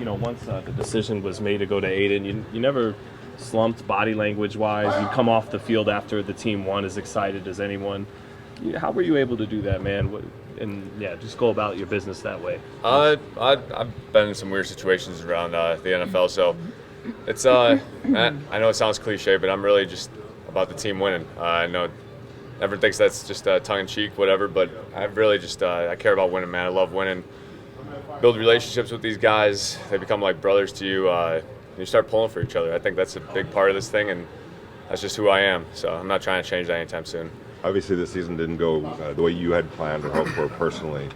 Once the decision was made to go to Aidan, you never slumped body language-wise. You come off the field after the team won as excited as anyone. How were you able to do that, man? And just go about your business that way. I've been in some weird situations around the NFL, so it's I know it sounds cliche, but I'm really just about the team winning. I know everyone thinks that's just tongue-in-cheek, whatever, but I really just I care about winning, man. I love winning. Build relationships with these guys. They become like brothers to you. You start pulling for each other. I think that's a big part of this thing, and that's just who I am. So I'm not trying to change that anytime soon. Obviously, the season didn't go the way you had planned or hoped for personally.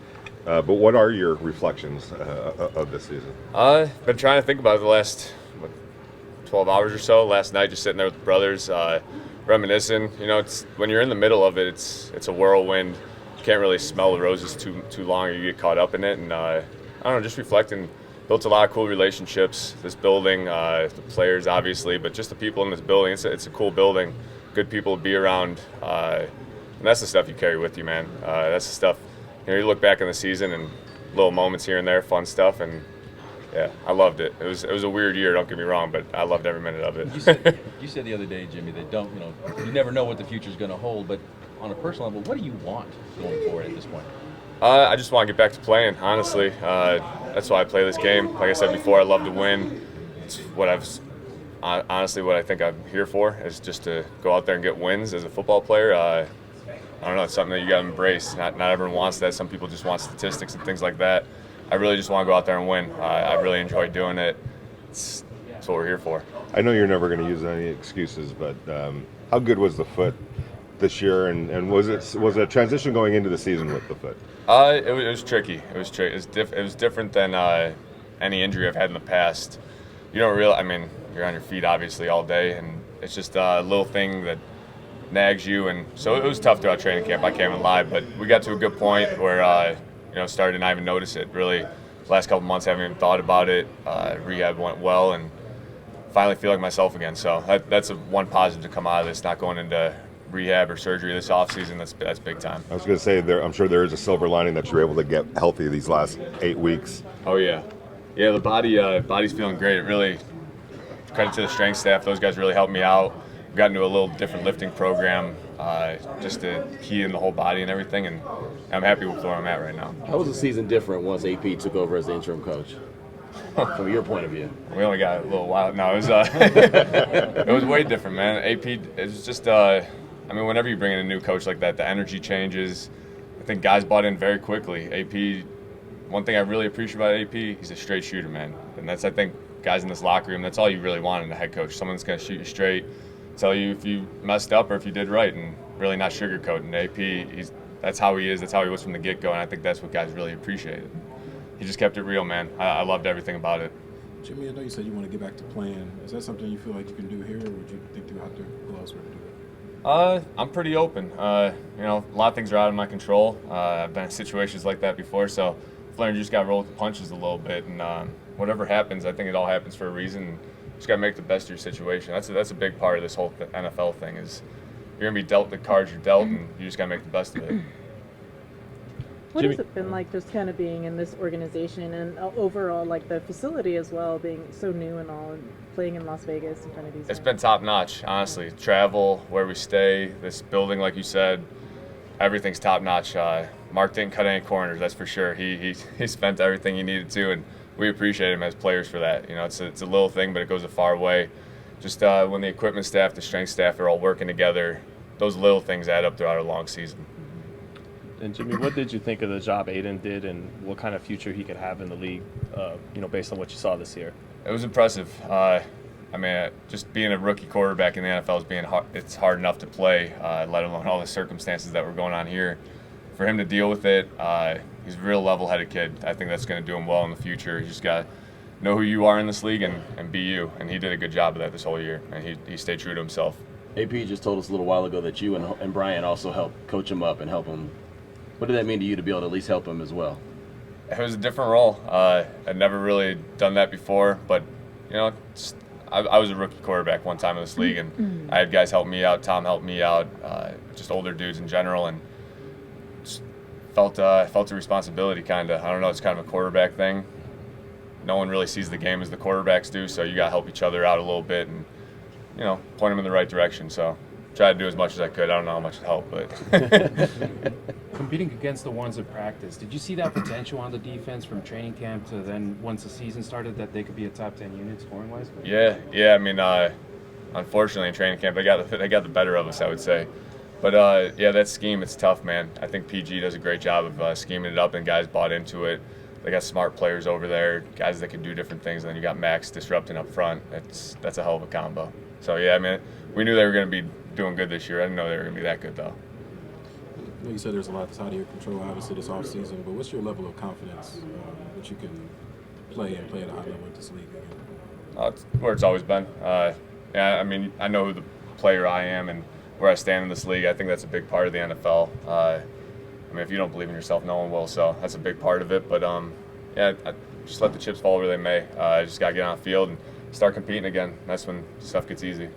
But what are your reflections of this season? I've been trying to think about it the last 12 hours or so. Last night, just sitting there with the brothers, reminiscing. It's when you're in the middle of it, it's a whirlwind. You can't really smell the roses too long, or you get caught up in it. And I don't know, just reflecting. Built a lot of cool relationships. This building, the players obviously, but just the people in this building. It's a cool building. Good people to be around. And that's the stuff you carry with you, man. That's the stuff. You look back on the season and little moments here and there, fun stuff, and yeah, I loved it. It was a weird year. Don't get me wrong, but I loved every minute of it. You said the other day, Jimmy, that you never know what the future is going to hold. But on a personal level, what do you want going forward at this point? I just want to get back to playing, honestly. That's why I play this game. Like I said before, I love to win. It's what I think I'm here for, is just to go out there and get wins as a football player. I don't know, it's something that you got to embrace. Not everyone wants that. Some people just want statistics and things like that. I really just want to go out there and win. I really enjoy doing it. It's what we're here for. I know you're never going to use any excuses, but how good was the foot this year, and was it a transition going into the season with the foot? It was tricky. It was different than any injury I've had in the past. You don't realize. I mean, you're on your feet obviously all day, and it's just a little thing that nags you. And so it was tough throughout training camp. I can't even lie, but we got to a good point where started to not even notice it. Really, the last couple months I haven't even thought about it. Rehab went well, and finally feel like myself again. So that's one positive to come out of this. Not going into rehab or surgery this offseason, that's big time. I was going to say, I'm sure there is a silver lining that you're able to get healthy these last 8 weeks. Oh yeah, the body's feeling great. It really, credit to the strength staff. Those guys really helped me out. We got into a little different lifting program just to key in the whole body and everything, and I'm happy with where I'm at right now. How was the season different once AP took over as the interim coach? From your point of view, we only got a little while. No, it was it was way different, man. AP is just whenever you bring in a new coach like that, the energy changes. I think guys bought in very quickly. AP, one thing I really appreciate about AP, he's a straight shooter, man. And that's, I think, guys in this locker room, that's all you really want in a head coach. Someone that's going to shoot you straight, tell you if you messed up or if you did right, and really not sugarcoating. AP, that's how he is. That's how he was from the get-go, and I think that's what guys really appreciated. He just kept it real, man. I loved everything about it. Jimmy, I know you said you want to get back to playing. Is that something you feel like you can do here, or would you think you have to go elsewhere to do that? I'm pretty open. A lot of things are out of my control. I've been in situations like that before, so I've learned you just got to roll with the punches a little bit, and whatever happens, I think it all happens for a reason. You just got to make the best of your situation. That's a big part of this whole NFL thing, is you're going to be dealt the cards you're dealt, and you just got to make the best of it. What has it been like just kind of being in this organization and overall, like the facility as well, being so new and all, and playing in Las Vegas in front of these It's been top notch, honestly. Travel, where we stay, this building, like you said, everything's top notch. Mark didn't cut any corners, that's for sure. He spent everything he needed to, and we appreciate him as players for that. It's a little thing, but it goes a far way. Just when the equipment staff, the strength staff are all working together, those little things add up throughout a long season. And Jimmy, what did you think of the job Aidan did, and what kind of future he could have in the league, based on what you saw this year? It was impressive. Just being a rookie quarterback in the NFL it's hard enough to play, let alone all the circumstances that were going on here. For him to deal with it, he's a real level-headed kid. I think that's going to do him well in the future. You just got to know who you are in this league and be you. And he did a good job of that this whole year, and he stayed true to himself. AP just told us a little while ago that you and Brian also helped coach him up and help him. What did that mean to you to be able to at least help him as well? It was a different role. I'd never really done that before, but I was a rookie quarterback one time in this league, and I had guys help me out. Tom helped me out, just older dudes in general, and just felt a responsibility, kind of. I don't know, it's kind of a quarterback thing. no one really sees the game as the quarterbacks do, so you got to help each other out a little bit and, you know, point them in the right direction. So try to do as much as I could. I don't know how much it helped, but Competing against the ones in practice, did you see that potential on the defense from training camp to then once the season started that they could be a top 10 unit scoring wise? yeah. I mean, unfortunately in training camp they got the better of us, I would say. But yeah, that scheme, it's tough, man. I think PG does a great job of scheming it up, and guys bought into it. They got smart players over there, guys that can do different things. And then you got Max disrupting up front. That's a hell of a combo. So yeah, I mean, we knew they were going to be doing good this year. I didn't know they were going to be that good though. I know you said there's a lot that's out of your control, obviously, this offseason, but what's your level of confidence that you can play at a high level in this league again? It's where it's always been. Yeah, I mean, I know who the player I am and where I stand in this league. I think that's a big part of the NFL. I mean, if you don't believe in yourself, no one will. So that's a big part of it. But yeah, I just let the chips fall where they may. I just got to get on the field and start competing again. That's when stuff gets easy.